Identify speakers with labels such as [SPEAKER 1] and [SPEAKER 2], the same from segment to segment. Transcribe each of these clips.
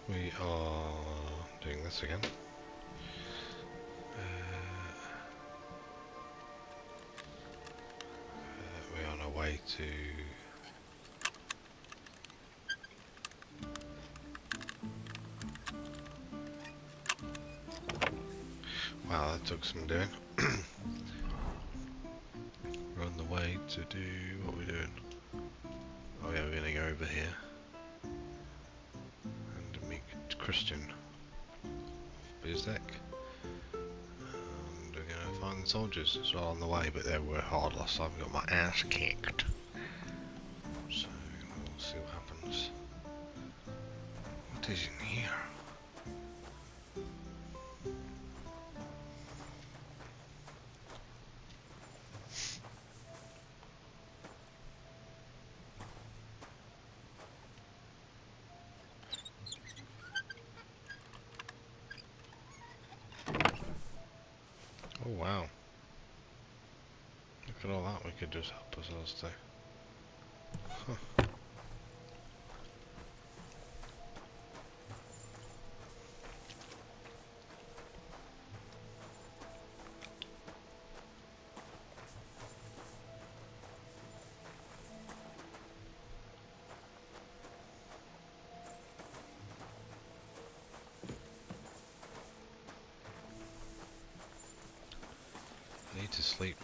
[SPEAKER 1] We are doing this again. We're on our way to... Wow, that took some doing. We're on the way to do... what are we doing? Oh yeah, we're going to go over here and meet Christian Bizek. And we're going to find the soldiers as well on the way, but they were hard last time. I got my ass kicked. So we'll see what happens. What is in here? Oh wow. Look at all that we could just help ourselves to. Huh. I need to sleep.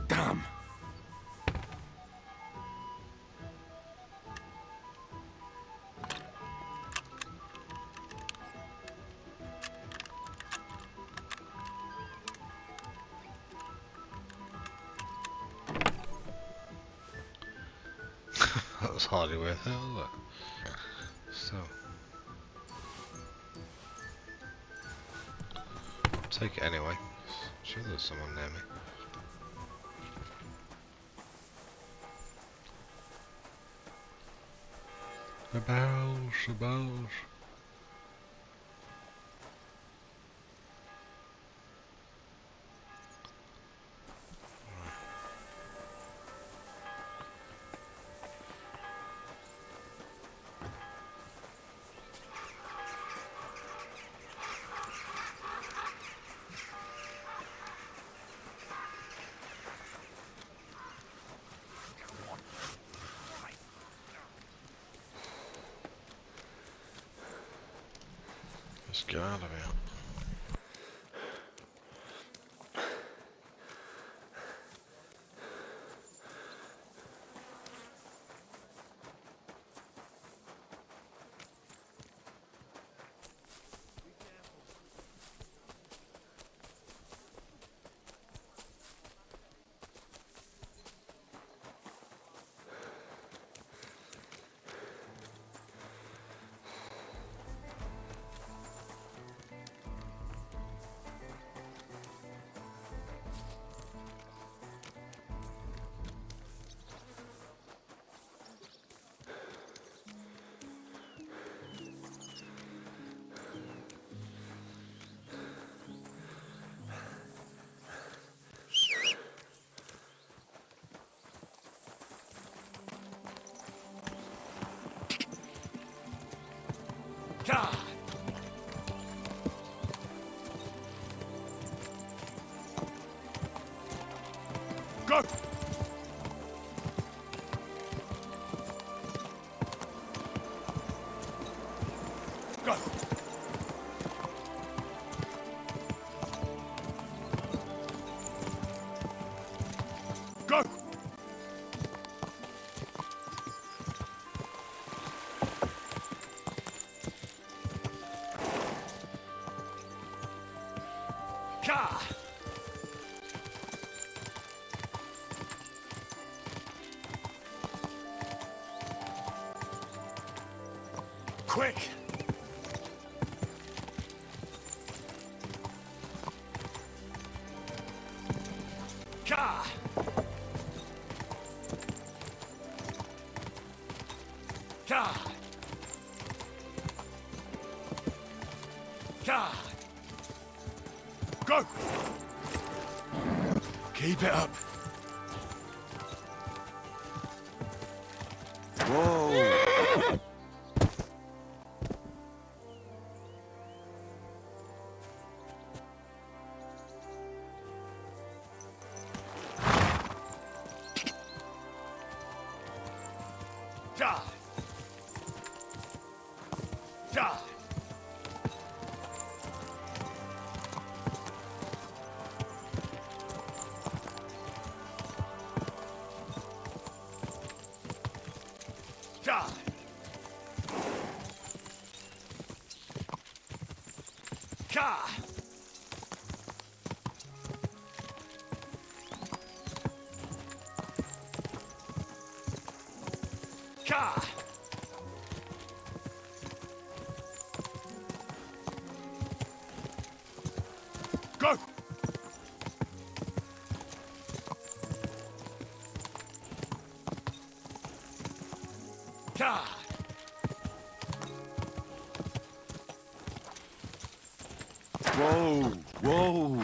[SPEAKER 2] Damn!
[SPEAKER 1] That was hardly worth it, was it? So, take it anyway. I'm sure there's someone near me. The bells, the bells. Let's get out of here.
[SPEAKER 2] Ka! Go! Go! Go! Ka! Quick! Ka! Ka! Ka! Go! Keep it up.
[SPEAKER 3] Whoa!
[SPEAKER 2] Die! Die! Die! Ka! Ka! Go! Ka!
[SPEAKER 3] Whoa! Whoa!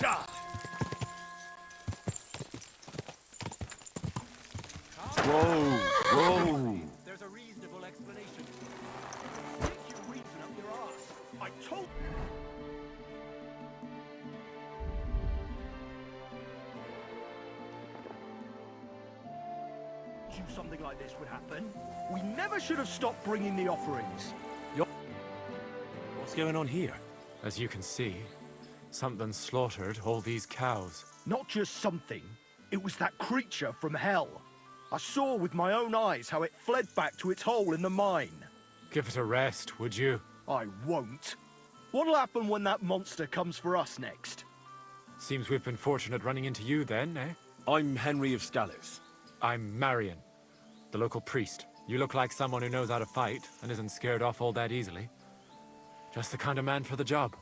[SPEAKER 2] Ja!
[SPEAKER 3] Whoa! Whoa!
[SPEAKER 2] There's a reasonable explanation. Stick your reason up your arse. I told you something like this would happen. We never should have stopped bringing the offerings.
[SPEAKER 3] What's going on here?
[SPEAKER 4] As you can see, something slaughtered all these cows.
[SPEAKER 2] Not just something. It was that creature from hell. I saw with my own eyes how it fled back to its hole in the mine.
[SPEAKER 4] Give it a rest, would you?
[SPEAKER 2] I won't. What'll happen when that monster comes for us next?
[SPEAKER 4] Seems we've been fortunate running into you then, eh?
[SPEAKER 3] I'm Henry of Scales.
[SPEAKER 4] I'm Marion, the local priest. You look like someone who knows how to fight and isn't scared off all that easily. Just the kind of man for the job.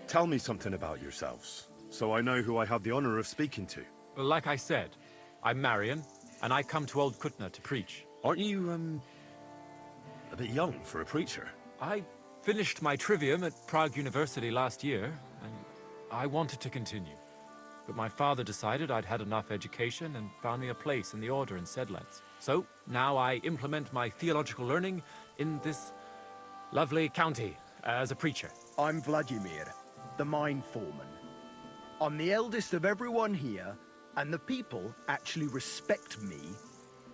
[SPEAKER 3] Tell me something about yourselves, so I know who I have the honor of speaking to.
[SPEAKER 4] Well, like I said, I'm Marion, and I come to Old Kutna to preach.
[SPEAKER 3] Aren't you, a bit young for a preacher?
[SPEAKER 4] I finished my trivium at Prague University last year, and I wanted to continue. But my father decided I'd had enough education and found me a place in the order in Sedlets. So now I implement my theological learning in this lovely county as a preacher.
[SPEAKER 2] I'm Vladimir, the mine foreman. I'm the eldest of everyone here, and the people actually respect me.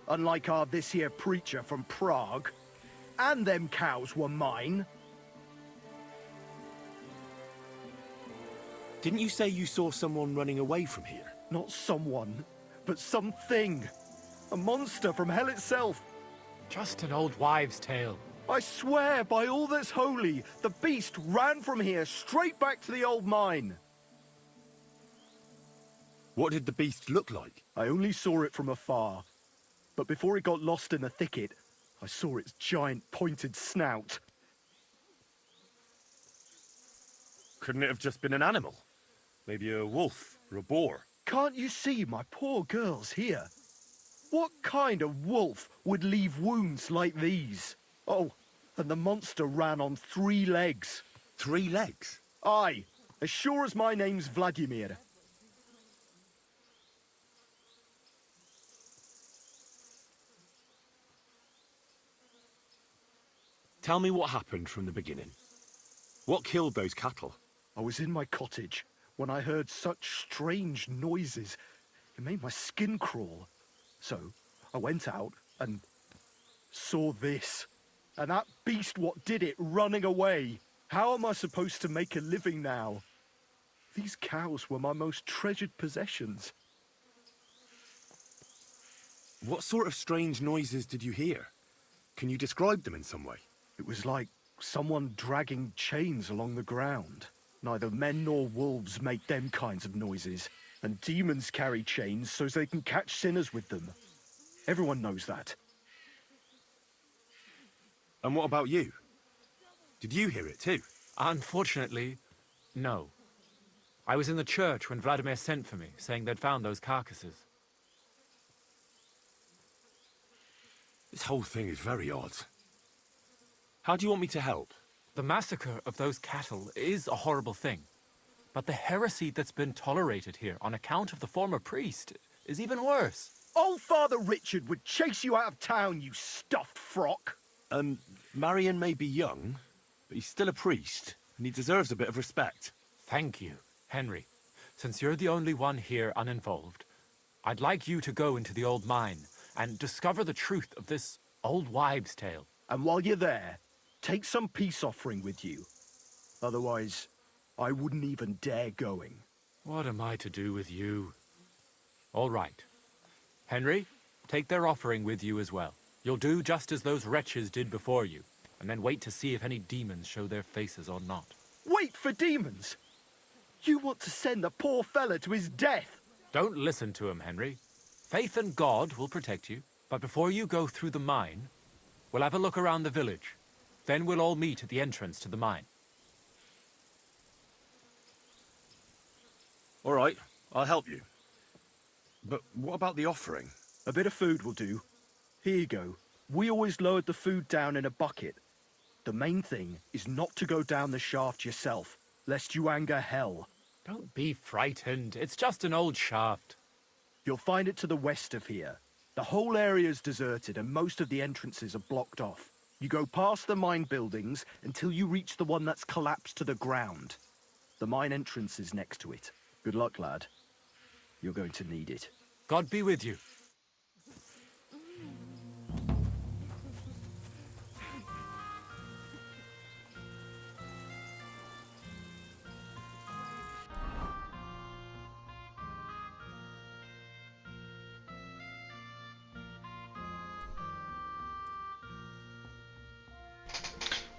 [SPEAKER 2] Unlike this here preacher from Prague. And them cows were mine.
[SPEAKER 3] Didn't you say you saw someone running away from here?
[SPEAKER 2] Not someone, but something. A monster from hell itself.
[SPEAKER 4] Just an old wives' tale.
[SPEAKER 2] I swear by all that's holy, the beast ran from here straight back to the old mine.
[SPEAKER 3] What did the beast look like?
[SPEAKER 2] I only saw it from afar. But before it got lost in the thicket, I saw its giant pointed snout.
[SPEAKER 3] Couldn't it have just been an animal? Maybe a wolf or a boar?
[SPEAKER 2] Can't you see my poor girls here? What kind of wolf would leave wounds like these? Oh, and the monster ran on 3 legs.
[SPEAKER 3] 3 legs?
[SPEAKER 2] Aye, as sure as my name's Vladimir.
[SPEAKER 3] Tell me what happened from the beginning. What killed those cattle?
[SPEAKER 2] I was in my cottage when I heard such strange noises. It made my skin crawl. So I went out and saw this. And that beast what did it running away. How am I supposed to make a living now? These cows were my most treasured possessions.
[SPEAKER 3] What sort of strange noises did you hear? Can you describe them in some way?
[SPEAKER 2] It was like someone dragging chains along the ground. Neither men nor wolves make them kinds of noises. And demons carry chains so they can catch sinners with them. Everyone knows that.
[SPEAKER 3] And what about you? Did you hear it too?
[SPEAKER 4] Unfortunately, no. I was in the church when Vladimir sent for me, saying they'd found those carcasses.
[SPEAKER 3] This whole thing is very odd. How do you want me to help?
[SPEAKER 4] The massacre of those cattle is a horrible thing. But the heresy that's been tolerated here on account of the former priest is even worse.
[SPEAKER 2] Old Father Richard would chase you out of town, you stuffed frock.
[SPEAKER 3] Marion may be young, but he's still a priest, and he deserves a bit of respect.
[SPEAKER 4] Thank you, Henry. Since you're the only one here uninvolved, I'd like you to go into the old mine and discover the truth of this old wives' tale.
[SPEAKER 2] And while you're there, take some peace offering with you. Otherwise, I wouldn't even dare going.
[SPEAKER 4] What am I to do with you? All right. Henry, take their offering with you as well. You'll do just as those wretches did before you, and then wait to see if any demons show their faces or not.
[SPEAKER 2] Wait for demons? You want to send the poor fella to his death?
[SPEAKER 4] Don't listen to him, Henry. Faith in God will protect you, but before you go through the mine, we'll have a look around the village. Then we'll all meet at the entrance to the mine.
[SPEAKER 3] All right, I'll help you. But what about the offering?
[SPEAKER 2] A bit of food will do. Here you go. We always lowered the food down in a bucket. The main thing is not to go down the shaft yourself, lest you anger hell.
[SPEAKER 4] Don't be frightened. It's just an old shaft.
[SPEAKER 2] You'll find it to the west of here. The whole area's deserted and most of the entrances are blocked off. You go past the mine buildings until you reach the one that's collapsed to the ground. The mine entrance is next to it. Good luck, lad. You're going to need it.
[SPEAKER 4] God be with you.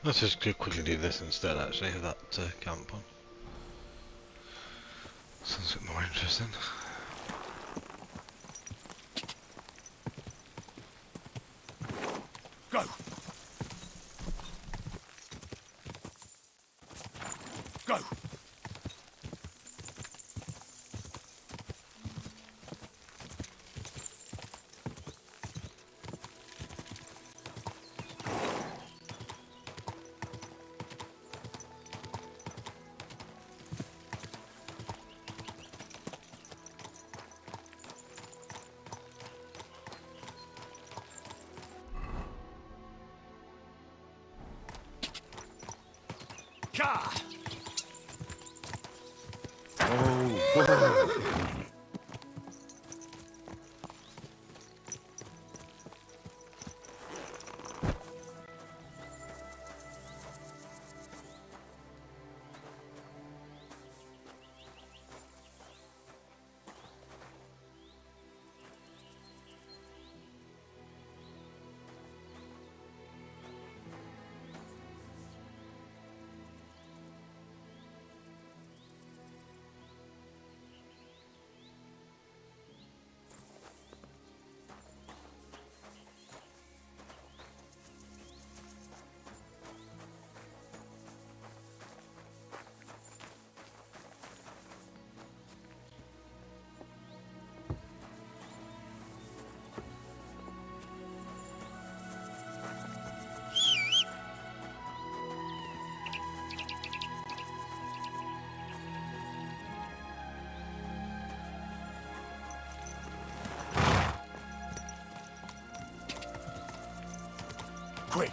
[SPEAKER 1] Let's just quickly do this instead, actually, of that camp on. Sounds a bit more interesting.
[SPEAKER 3] Go! Go! Ka! Quick!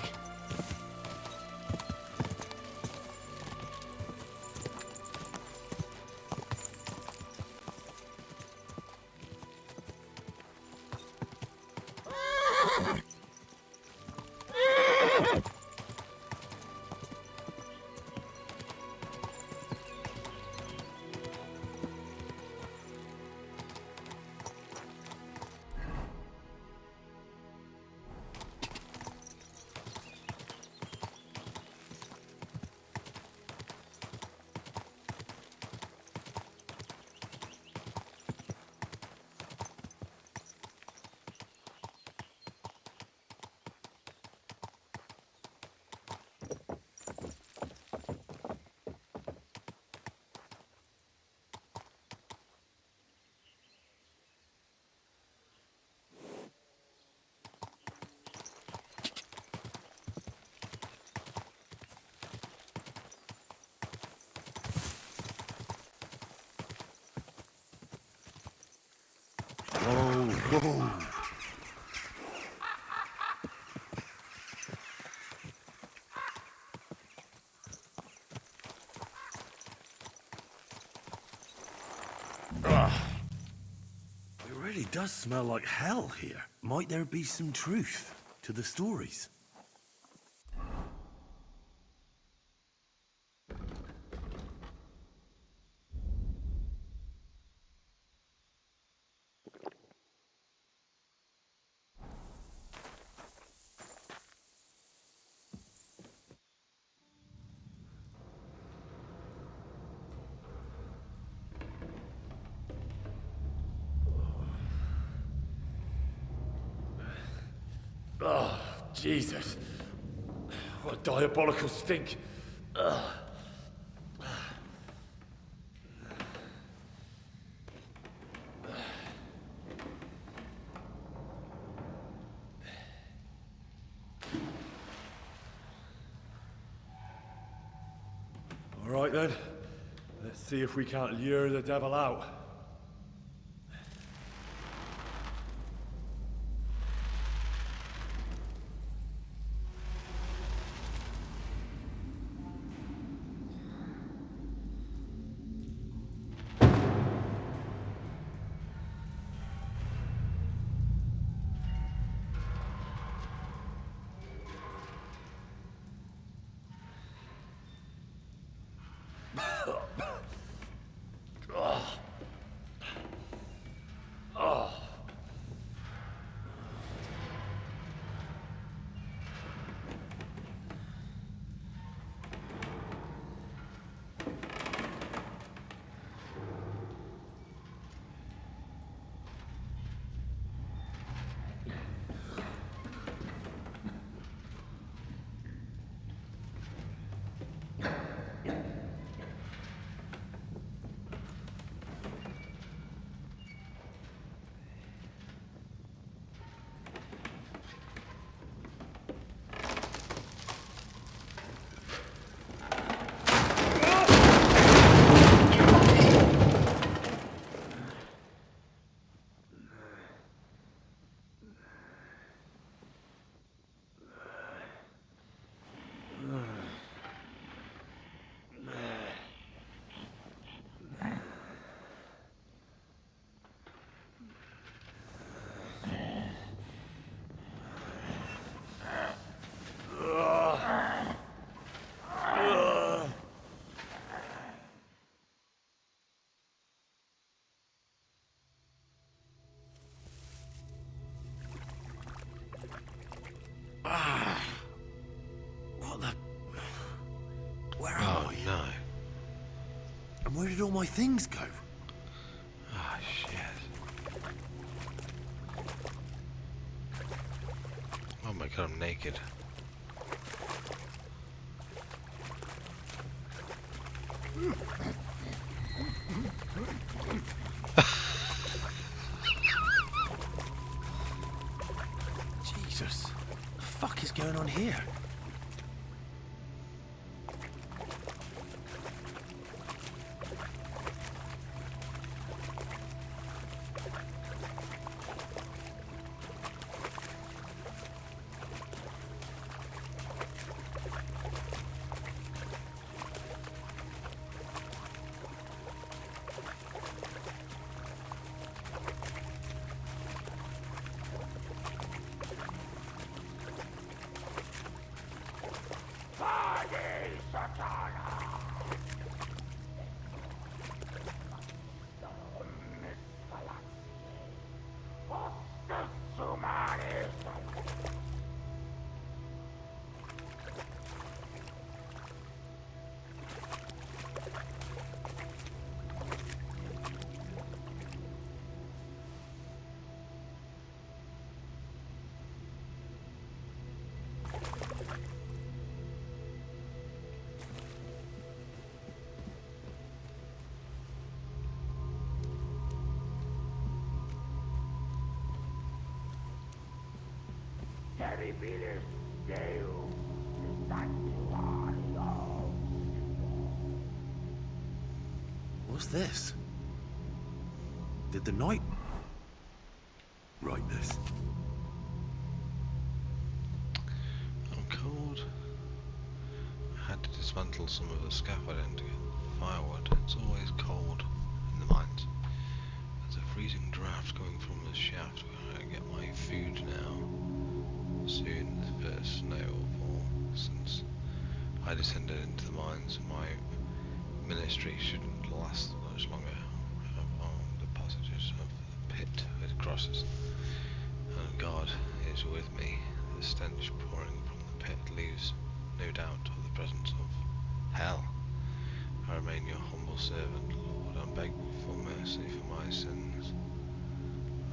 [SPEAKER 2] Whoa.
[SPEAKER 3] It really does smell like hell here. Might there be some truth to the stories? Oh, Jesus. What a diabolical stink. Ugh. right then. Let's see if we can't lure the devil out. What the... Where am
[SPEAKER 1] Oh
[SPEAKER 3] I?
[SPEAKER 1] no.
[SPEAKER 3] And where did all my things go?
[SPEAKER 1] Oh shit. Oh my god, I'm naked.
[SPEAKER 3] Jesus. What the fuck is going on here? What's this? Did the knight write this?
[SPEAKER 1] I'm cold. I had to dismantle some of the scaffolding to get firewood. It's always cold in the mines. There's a freezing draft coming from the shaft where I get my food now. Soon the first snow will fall. Since I descended into the mines, my ministry shouldn't last much longer. On the passages of the pit it crosses, and God is with me. The stench pouring from the pit leaves no doubt of the presence of hell. I remain your humble servant, Lord, and beg for mercy for my sins.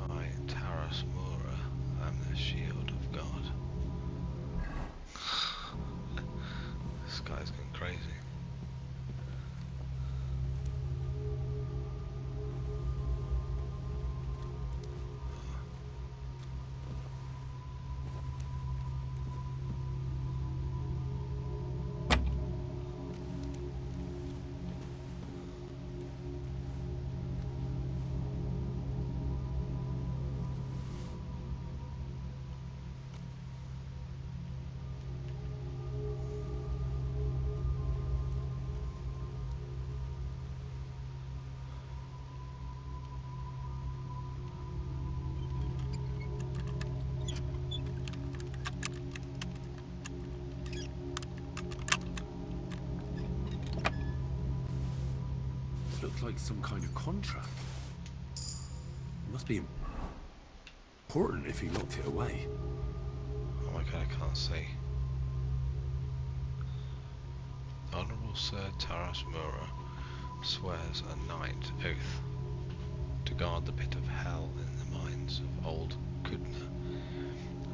[SPEAKER 1] I, Taras Mura, am the shield of God. This guy's going crazy.
[SPEAKER 3] like some kind of contract. It must be important if he locked it away.
[SPEAKER 1] Oh my god, I can't see. The Honourable Sir Taras Mura swears a knight oath to guard the pit of hell in the mines of Old Kudna,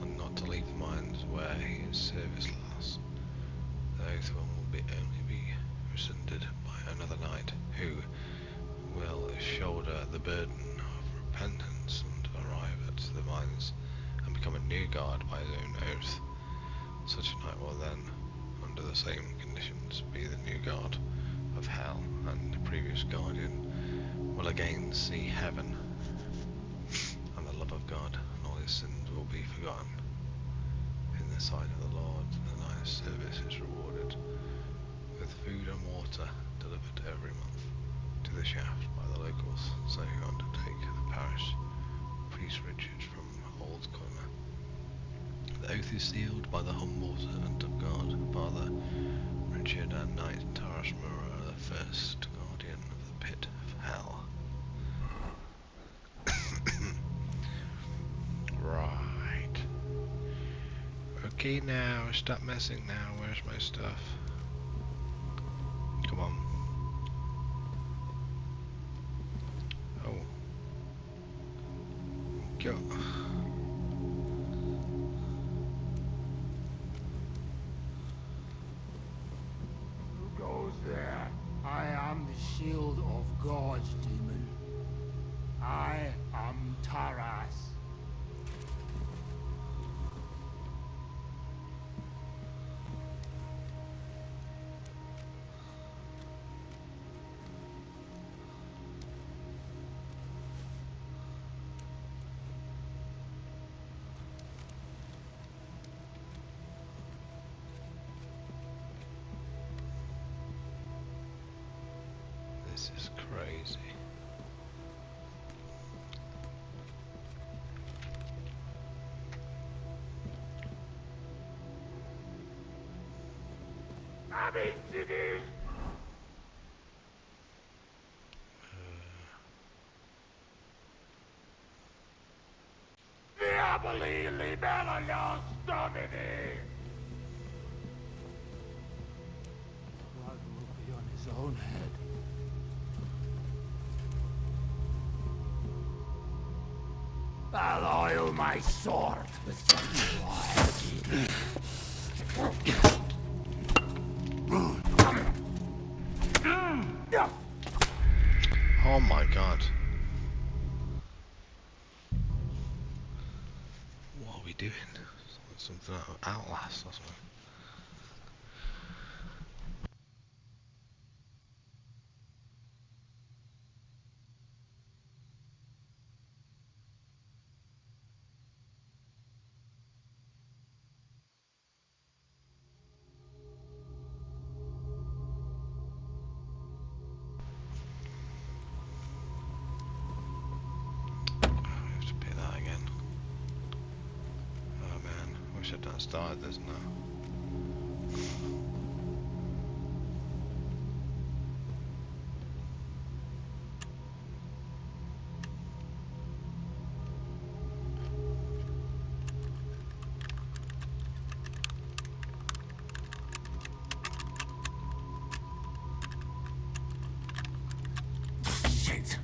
[SPEAKER 1] and not to leave the mines where his service lasts. The oath will only be rescinded by another knight who will shoulder the burden of repentance and arrive at the mines and become a new guard by his own oath. Such a knight will then, under the same conditions, be the new guard of hell, and the previous guardian will again see heaven and the love of God, and all his sins will be forgotten. In the sight of the Lord, the knight's service is rewarded with food and water delivered every month to the shaft by the locals, so who undertake the parish, Priest Richard from Old Corner. The oath is sealed by the humble servant of God, Father Richard, and Knight Taras Mura, the first guardian of the pit of hell. Right. Okay, now stop messing now. Where's my stuff? Come on. Oh. Go.
[SPEAKER 5] Who goes there? I am the shield of God's demon. I am Taras.
[SPEAKER 1] This is crazy.
[SPEAKER 5] I'm introduced. Diaboli libella stomini. Blood will be on his own head. I'll oil my sword with some blood.
[SPEAKER 1] Oh my god. What are we doing? Something out of Outlast or something. I have to pay that again. Oh man, wish I'd not started this now.
[SPEAKER 5] Shit.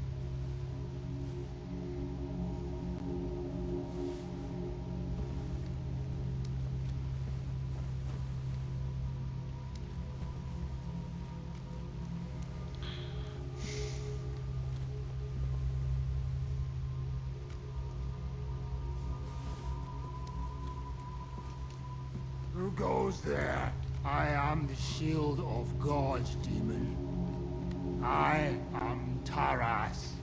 [SPEAKER 5] Who goes there? I am the shield of God's demon. I am Taras.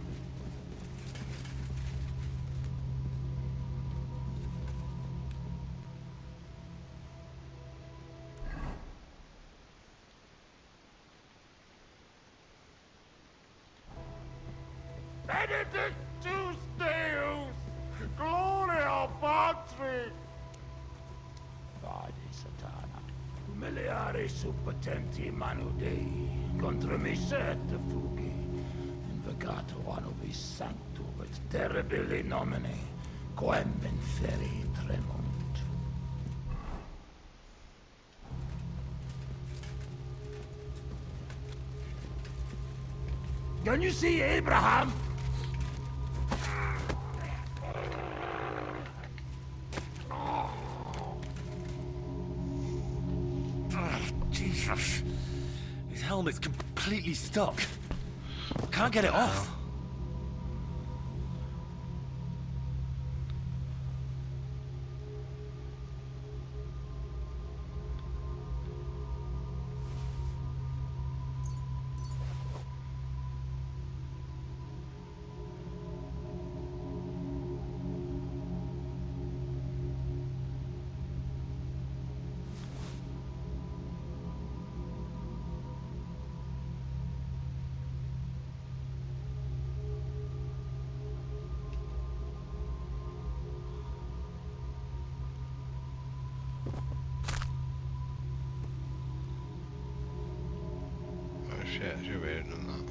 [SPEAKER 5] Benedictus Deus! Gloria Patri! Vade Satana. Humiliare suppotenti manu Dei, contra me sette fughi. Cat vanubis sanctu et terribili nomine, quem inferi tremunt. Can you see Abraham?
[SPEAKER 3] Jesus. His helmet's completely stuck. Can't get it off.
[SPEAKER 1] Oh shit, I should be able to do that.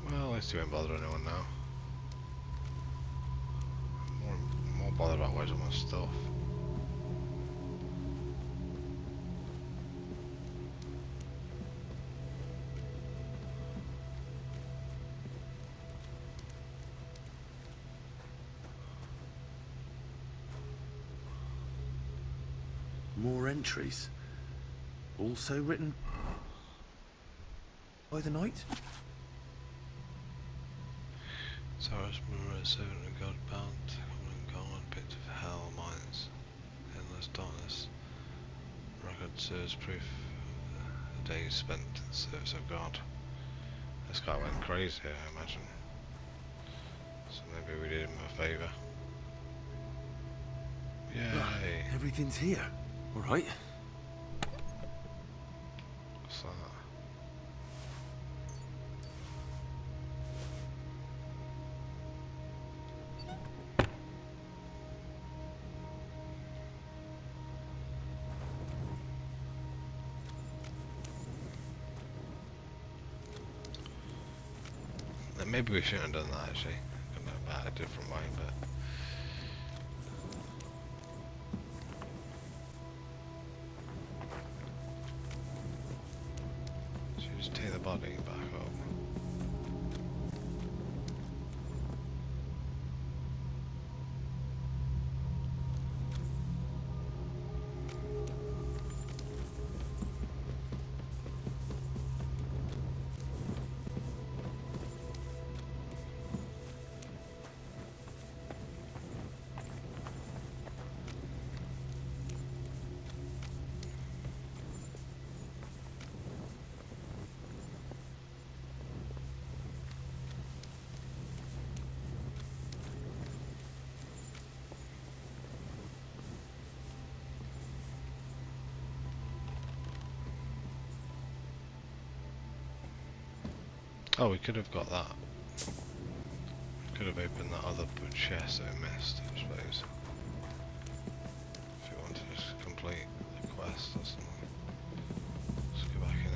[SPEAKER 1] Well, at least he won't bother anyone now. More bothered about where's all my stuff.
[SPEAKER 3] More entries. Also written by the night?
[SPEAKER 1] Cyrus Murray, servant of God, bound, common and gone, pit of hell, mines, endless darkness. Record serves proof of the days spent in the service of God. This guy went crazy, I imagine. So maybe we did him a favour. Yay!
[SPEAKER 3] Everything's here. All right.
[SPEAKER 1] What's that? Maybe we shouldn't have done that actually. Could have done it a different way, but should we just take the body back up? Oh, we could have got that. Could have opened that other chest that we missed, I suppose. If we want to just complete the quest or something. Let's go back in here.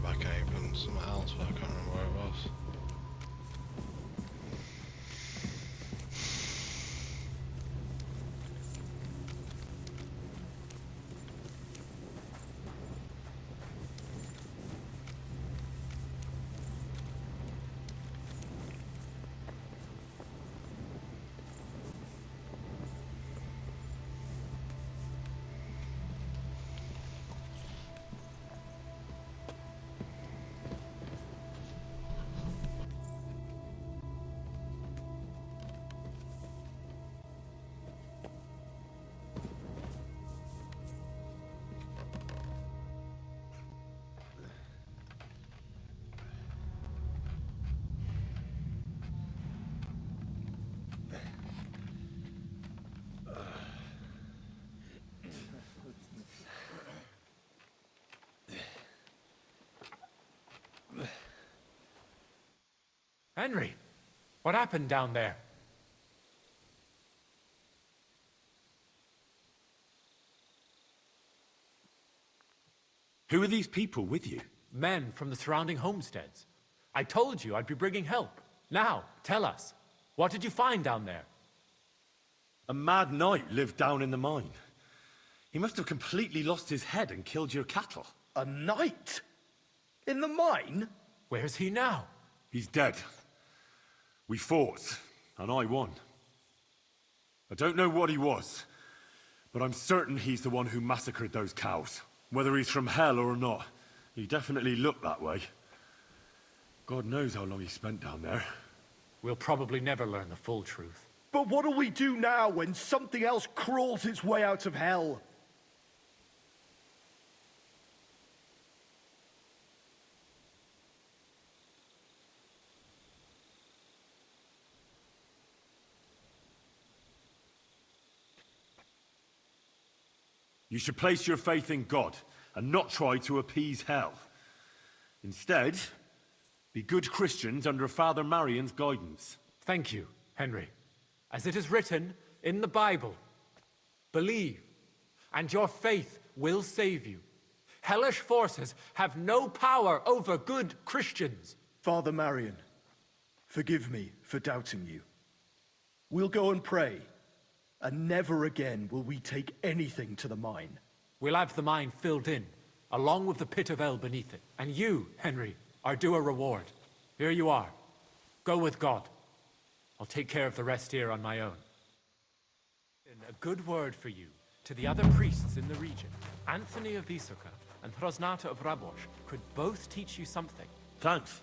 [SPEAKER 1] Back open somewhere else, but I can't remember where it was.
[SPEAKER 4] Henry, what happened down there?
[SPEAKER 3] Who are these people with you?
[SPEAKER 4] Men from the surrounding homesteads. I told you I'd be bringing help. Now, tell us. What did you find down there?
[SPEAKER 3] A mad knight lived down in the mine. He must have completely lost his head and killed your cattle.
[SPEAKER 2] A knight? In the mine?
[SPEAKER 4] Where's he now?
[SPEAKER 3] He's dead. We fought, and I won. I don't know what he was, but I'm certain he's the one who massacred those cows. Whether he's from hell or not, he definitely looked that way. God knows how long he spent down there.
[SPEAKER 4] We'll probably never learn the full truth.
[SPEAKER 2] But what do we do now when something else crawls its way out of hell?
[SPEAKER 3] You should place your faith in God and not try to appease hell. Instead, be good Christians under Father Marion's guidance.
[SPEAKER 4] Thank you, Henry. As it is written in the Bible, believe, and your faith will save you. Hellish forces have no power over good Christians.
[SPEAKER 2] Father Marion, forgive me for doubting you. We'll go and pray, and never again will we take anything to the mine.
[SPEAKER 4] We'll have the mine filled in, along with the pit of hell beneath it. And you, Henry, are due a reward. Here you are. Go with God. I'll take care of the rest here on my own. And a good word for you to the other priests in the region. Anthony of Isoka and Hrosnata of Rabosh could both teach you something.
[SPEAKER 3] Thanks.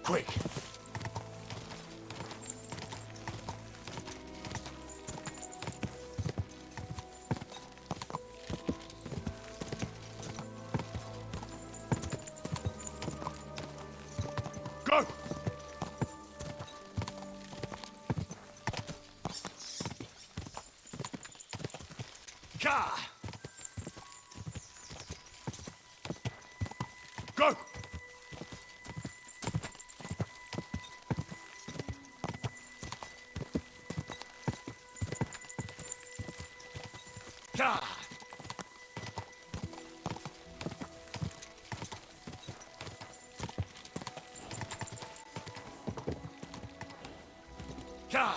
[SPEAKER 5] Quick! Go! Ka! Go! Ka! Ka!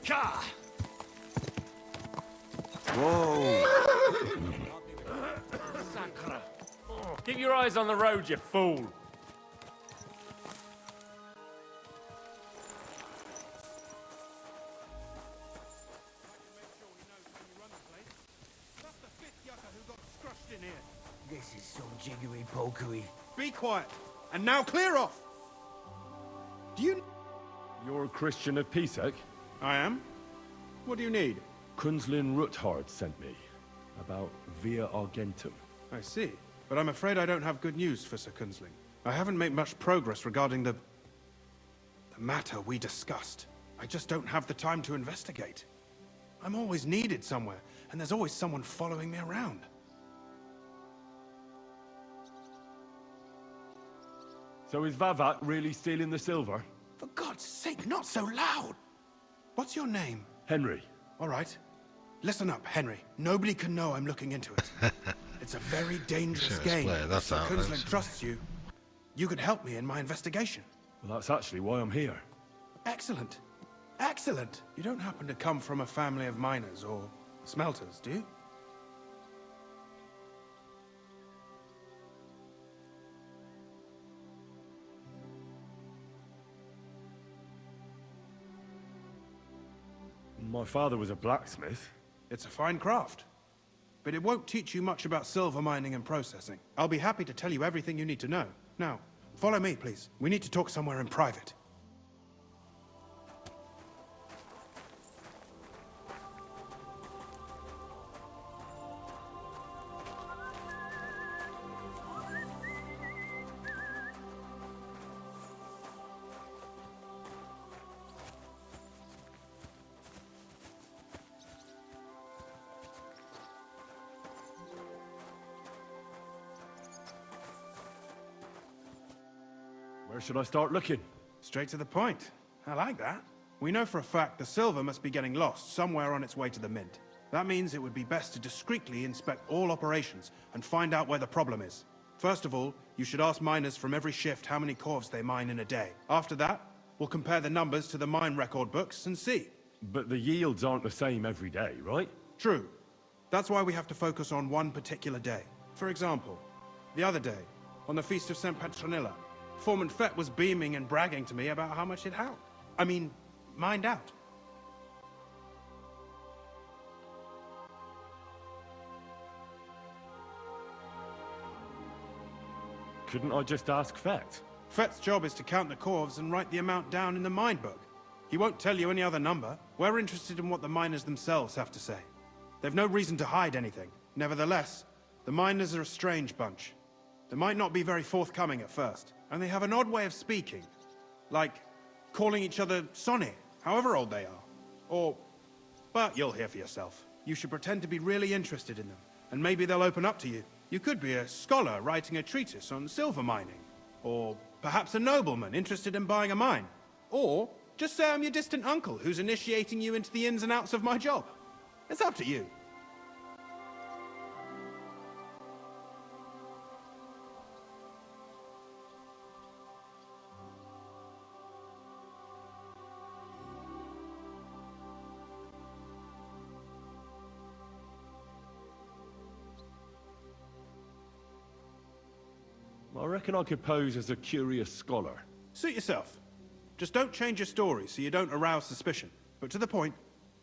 [SPEAKER 5] Ka!
[SPEAKER 4] Sacre. Keep your eyes on the road, you fool.
[SPEAKER 6] This is some jiggery pokery.
[SPEAKER 7] Be quiet. And now clear off! Do you...
[SPEAKER 3] You're a Christian of Pisek?
[SPEAKER 7] I am? What do you need?
[SPEAKER 3] Kunzlin Ruthard sent me. About Via Argentum.
[SPEAKER 7] I see. But I'm afraid I don't have good news for Sir Kunzling. I haven't made much progress regarding the matter we discussed. I just don't have the time to investigate. I'm always needed somewhere, and there's always someone following me around.
[SPEAKER 3] So is Vavak really stealing the silver?
[SPEAKER 7] For God's sake, not so loud! What's your name?
[SPEAKER 3] Henry.
[SPEAKER 7] All right. Listen up, Henry. Nobody can know I'm looking into it. It's a very dangerous
[SPEAKER 1] Sure,
[SPEAKER 7] game.
[SPEAKER 1] explain that
[SPEAKER 7] Sir
[SPEAKER 1] out,
[SPEAKER 7] Kunzling
[SPEAKER 1] let's-
[SPEAKER 7] trusts you. You could help me in my investigation.
[SPEAKER 3] Well, that's actually why I'm here.
[SPEAKER 7] Excellent. Excellent. You don't happen to come from a family of miners or smelters, do you?
[SPEAKER 3] My father was a blacksmith.
[SPEAKER 7] It's a fine craft. But it won't teach you much about silver mining and processing. I'll be happy to tell you everything you need to know. Now, follow me, please. We need to talk somewhere in private.
[SPEAKER 3] Where should I start looking?
[SPEAKER 7] Straight to the point. I like that. We know for a fact the silver must be getting lost somewhere on its way to the mint. That means it would be best to discreetly inspect all operations and find out where the problem is. First of all, you should ask miners from every shift how many corves they mine in a day. After that, we'll compare the numbers to the mine record books and see.
[SPEAKER 3] But the yields aren't the same every day, right?
[SPEAKER 7] True. That's why we have to focus on one particular day. For example, the other day, on the Feast of St. Petronilla, Foreman Fett was beaming and bragging to me about how much it helped. Mined out.
[SPEAKER 3] Couldn't I just ask Fett?
[SPEAKER 7] Fett's job is to count the corves and write the amount down in the mine book. He won't tell you any other number. We're interested in what the miners themselves have to say. They've no reason to hide anything. Nevertheless, the miners are a strange bunch. They might not be very forthcoming at first, and they have an odd way of speaking. Like calling each other Sonny, however old they are. But you'll hear for yourself. You should pretend to be really interested in them, and maybe they'll open up to you. You could be a scholar writing a treatise on silver mining. Or perhaps a nobleman interested in buying a mine. Or just say I'm your distant uncle who's initiating you into the ins and outs of my job. It's up to you.
[SPEAKER 3] I reckon I could pose as a curious scholar.
[SPEAKER 7] Suit yourself. Just don't change your story so you don't arouse suspicion. But to the point,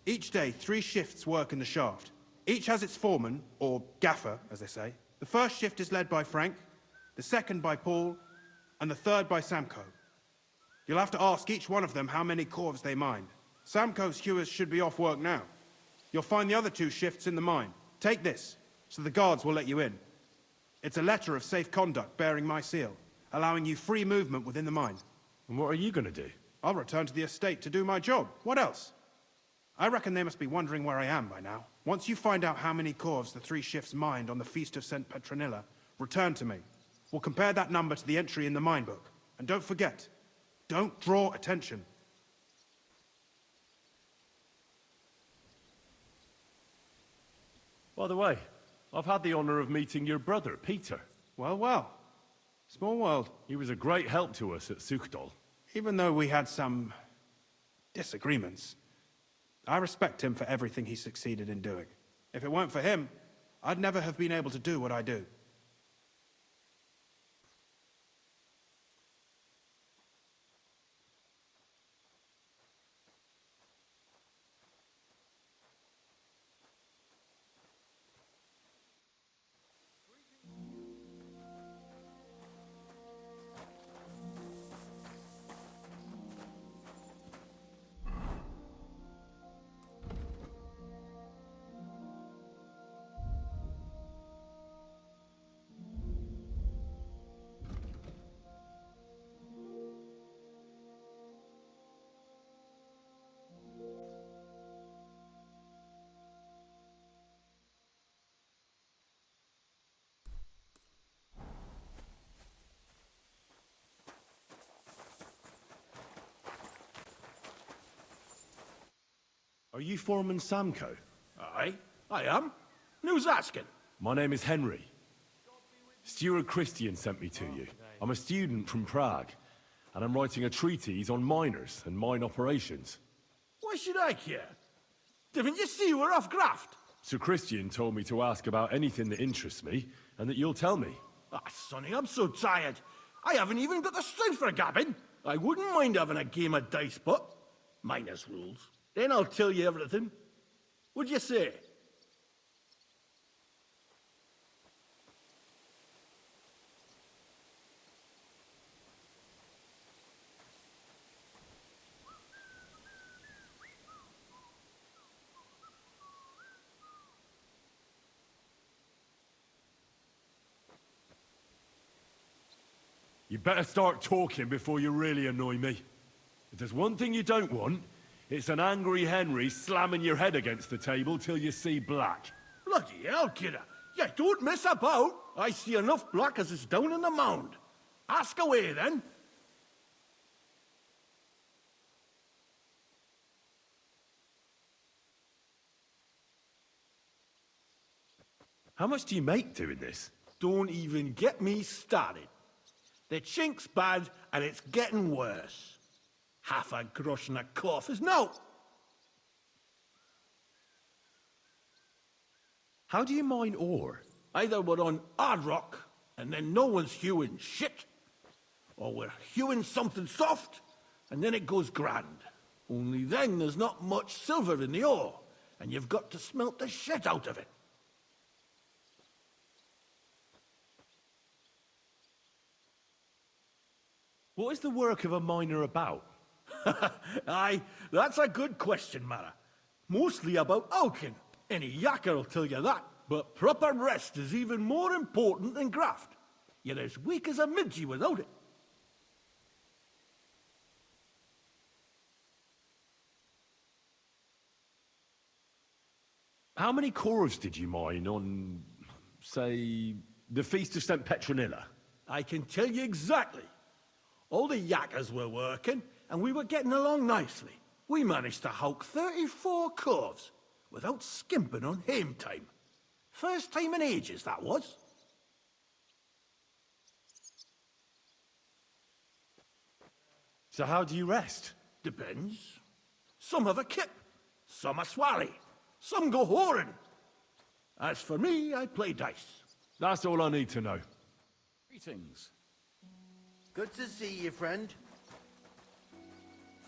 [SPEAKER 7] each day 3 shifts work in the shaft. Each has its foreman, or gaffer, as they say. The first shift is led by Frank, the second by Paul, and the third by Samko. You'll have to ask each one of them how many corves they mine. Samko's hewers should be off work now. You'll find the other 2 shifts in the mine. Take this, so the guards will let you in. It's a letter of safe conduct bearing my seal, allowing you free movement within the mine.
[SPEAKER 3] And what are you gonna do?
[SPEAKER 7] I'll return to the estate to do my job. What else? I reckon they must be wondering where I am by now. Once you find out how many corves the 3 shifts mined on the Feast of St. Petronilla, return to me. We'll compare that number to the entry in the mine book. And don't forget, don't draw attention.
[SPEAKER 3] By the way, I've had the honor of meeting your brother, Peter.
[SPEAKER 7] Well, well. Small world.
[SPEAKER 3] He was a great help to us at Sukhdol.
[SPEAKER 7] Even though we had some disagreements, I respect him for everything he succeeded in doing. If it weren't for him, I'd never have been able to do what I do.
[SPEAKER 3] Are you Foreman Samko?
[SPEAKER 8] Aye, I am. And who's asking?
[SPEAKER 3] My name is Henry. Stuart Christian sent me to you. I'm a student from Prague, and I'm writing a treatise on miners and mine operations.
[SPEAKER 8] Why should I care? Didn't you see we're off graft?
[SPEAKER 3] Sir Christian told me to ask about anything that interests me, and that you'll tell me.
[SPEAKER 8] Ah, Sonny, I'm so tired. I haven't even got the strength for gabbing. I wouldn't mind having a game of dice, but minus rules. Then I'll tell you everything. What'd you say?
[SPEAKER 3] You better start talking before you really annoy me. If there's one thing you don't want, it's an angry Henry slamming your head against the table till you see black.
[SPEAKER 8] Bloody hell, kidder. You don't mess about. I see enough black as is down in the mound. Ask away, then.
[SPEAKER 3] How much do you make doing this?
[SPEAKER 8] Don't even get me started. The chink's bad, and it's getting worse. Half a grosh and a cough is no.
[SPEAKER 3] How do you mine ore?
[SPEAKER 8] Either we're on hard rock, and then no one's hewing shit, or we're hewing something soft, and then it goes grand. Only then there's not much silver in the ore, and you've got to smelt the shit out of it.
[SPEAKER 3] What is the work of a miner about?
[SPEAKER 8] Aye, that's a good question, Mara. Mostly about oaken. Any yakker will tell you that. But proper rest is even more important than graft. You're as weak as a midgie without it.
[SPEAKER 3] How many cores did you mine on, say, the Feast of St. Petronilla?
[SPEAKER 8] I can tell you exactly. All the yakkers were working, and we were getting along nicely. We managed to hulk 34 corves without skimping on hame time. First time in ages, that was.
[SPEAKER 3] So how do you rest?
[SPEAKER 8] Depends. Some have a kip, some a swally, some go whoring. As for me, I play dice.
[SPEAKER 3] That's all I need to know.
[SPEAKER 9] Greetings.
[SPEAKER 6] Good to see you, friend.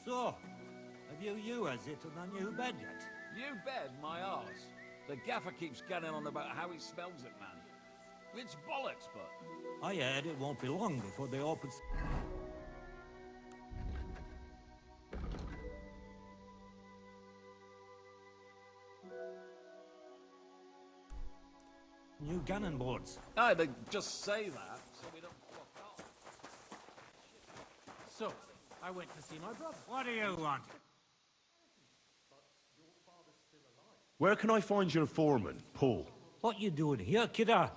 [SPEAKER 10] So, have you as it on that new bed yet?
[SPEAKER 9] You bed my arse. The gaffer keeps getting on about how he smells it, man. It's bollocks, but...
[SPEAKER 10] I heard it won't be long before they open... New cannon boards.
[SPEAKER 9] Aye, they just say that, so we don't fuck off.
[SPEAKER 11] So, I went to see my brother.
[SPEAKER 10] What do you want?
[SPEAKER 3] Where can I find your foreman, Paul?
[SPEAKER 10] What you doing here, kidder?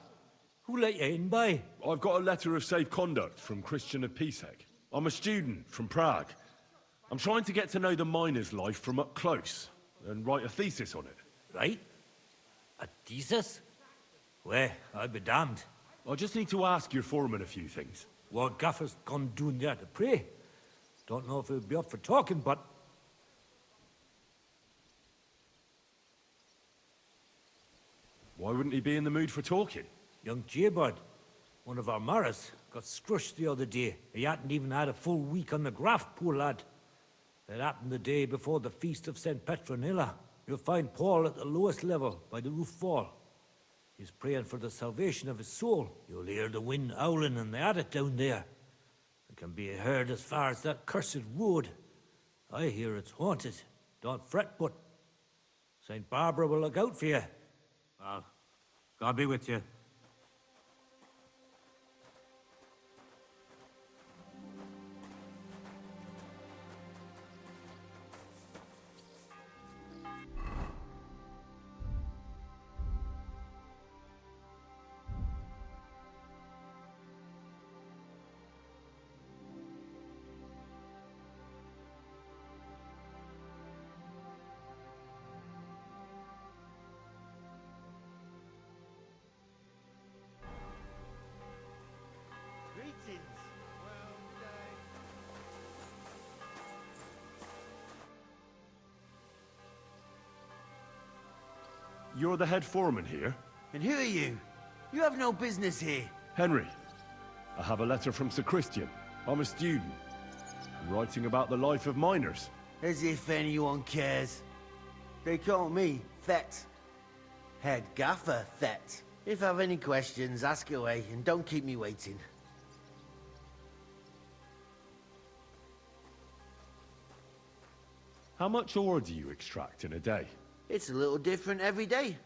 [SPEAKER 10] Who let you in, by?
[SPEAKER 3] I've got a letter of safe conduct from Christian of Pisek. I'm a student from Prague. I'm trying to get to know the miner's life from up close and write a thesis on it.
[SPEAKER 10] Right? A thesis? Well, I'd be damned.
[SPEAKER 3] I just need to ask your foreman a few things.
[SPEAKER 10] What gaffer's gone doing there to pray? Don't know if he'll be up for talking, but...
[SPEAKER 3] Why wouldn't he be in the mood for talking?
[SPEAKER 10] Young Jaybird, one of our Maras, got scrushed the other day. He hadn't even had a full week on the graft, poor lad. It happened the day before the Feast of St. Petronilla. You'll find Paul at the lowest level, by the roof wall. He's praying for the salvation of his soul. You'll hear the wind howling in the attic down there. It can be heard as far as that cursed road. I hear it's haunted. Don't fret, but St. Barbara will look out for you. Well, God be with you.
[SPEAKER 6] Greetings.
[SPEAKER 3] You're the head foreman here?
[SPEAKER 6] And who are you? You have no business here.
[SPEAKER 3] Henry. I have a letter from Sir Christian. I'm a student. I'm writing about the life of miners.
[SPEAKER 6] As if anyone cares. They call me Thet. Head Gaffer Thet. If I have any questions, ask away and don't keep me waiting.
[SPEAKER 3] How much ore do you extract in a day?
[SPEAKER 6] It's a little different every day.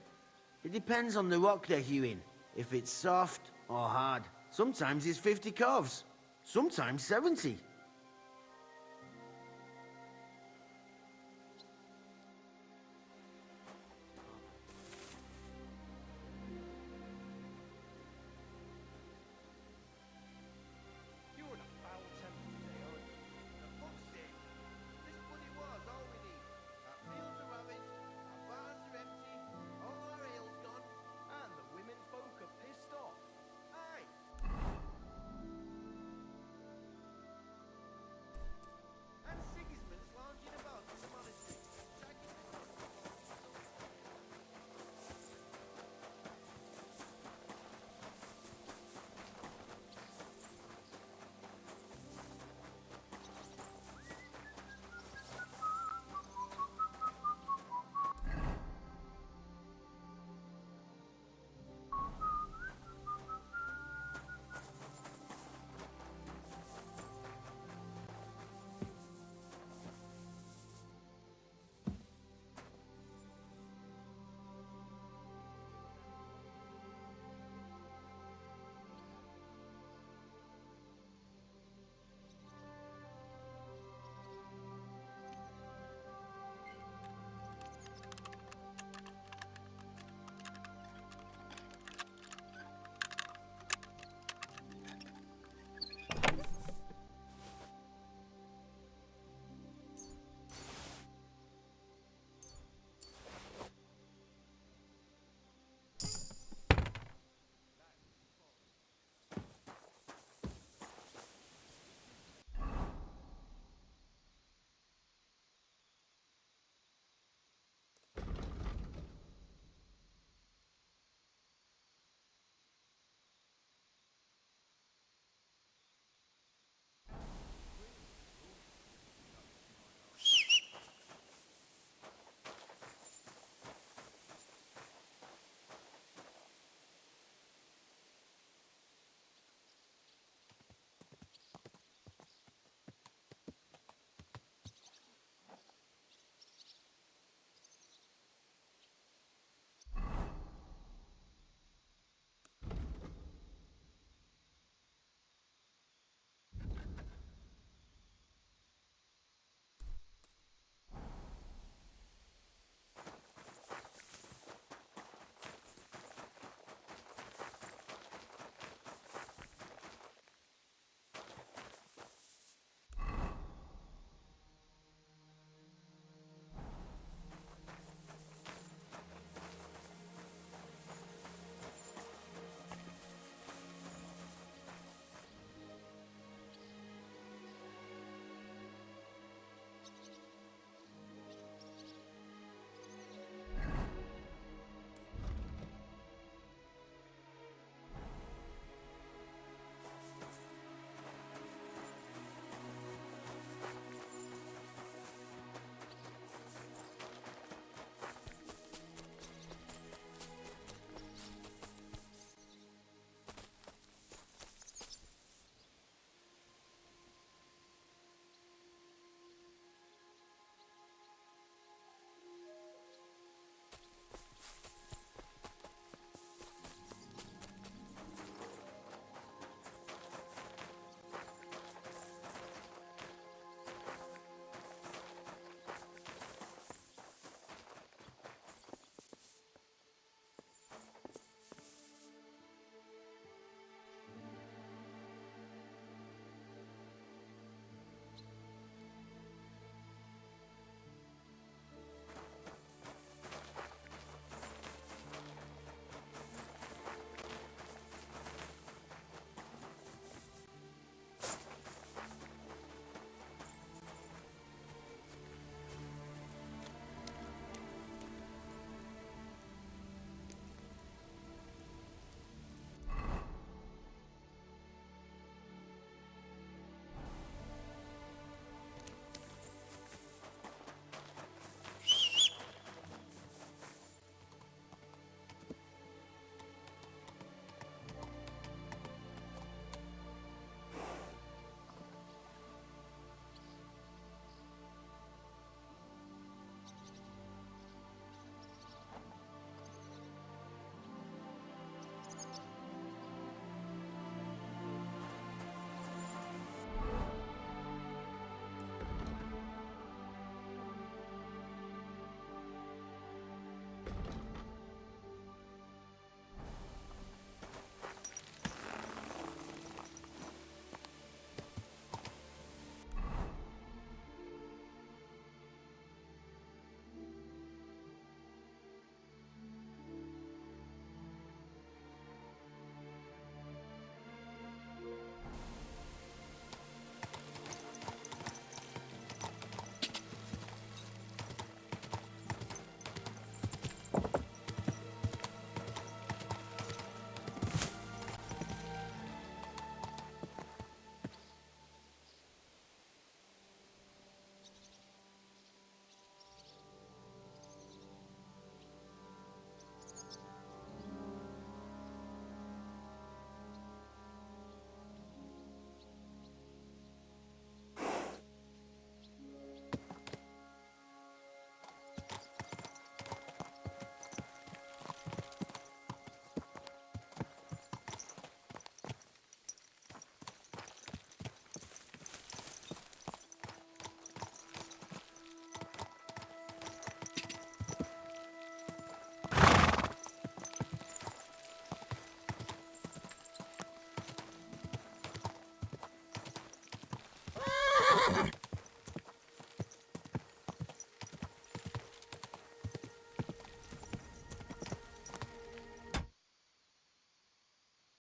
[SPEAKER 6] It depends on the rock they're hewing, if it's soft or hard. Sometimes it's 50 calves, sometimes 70.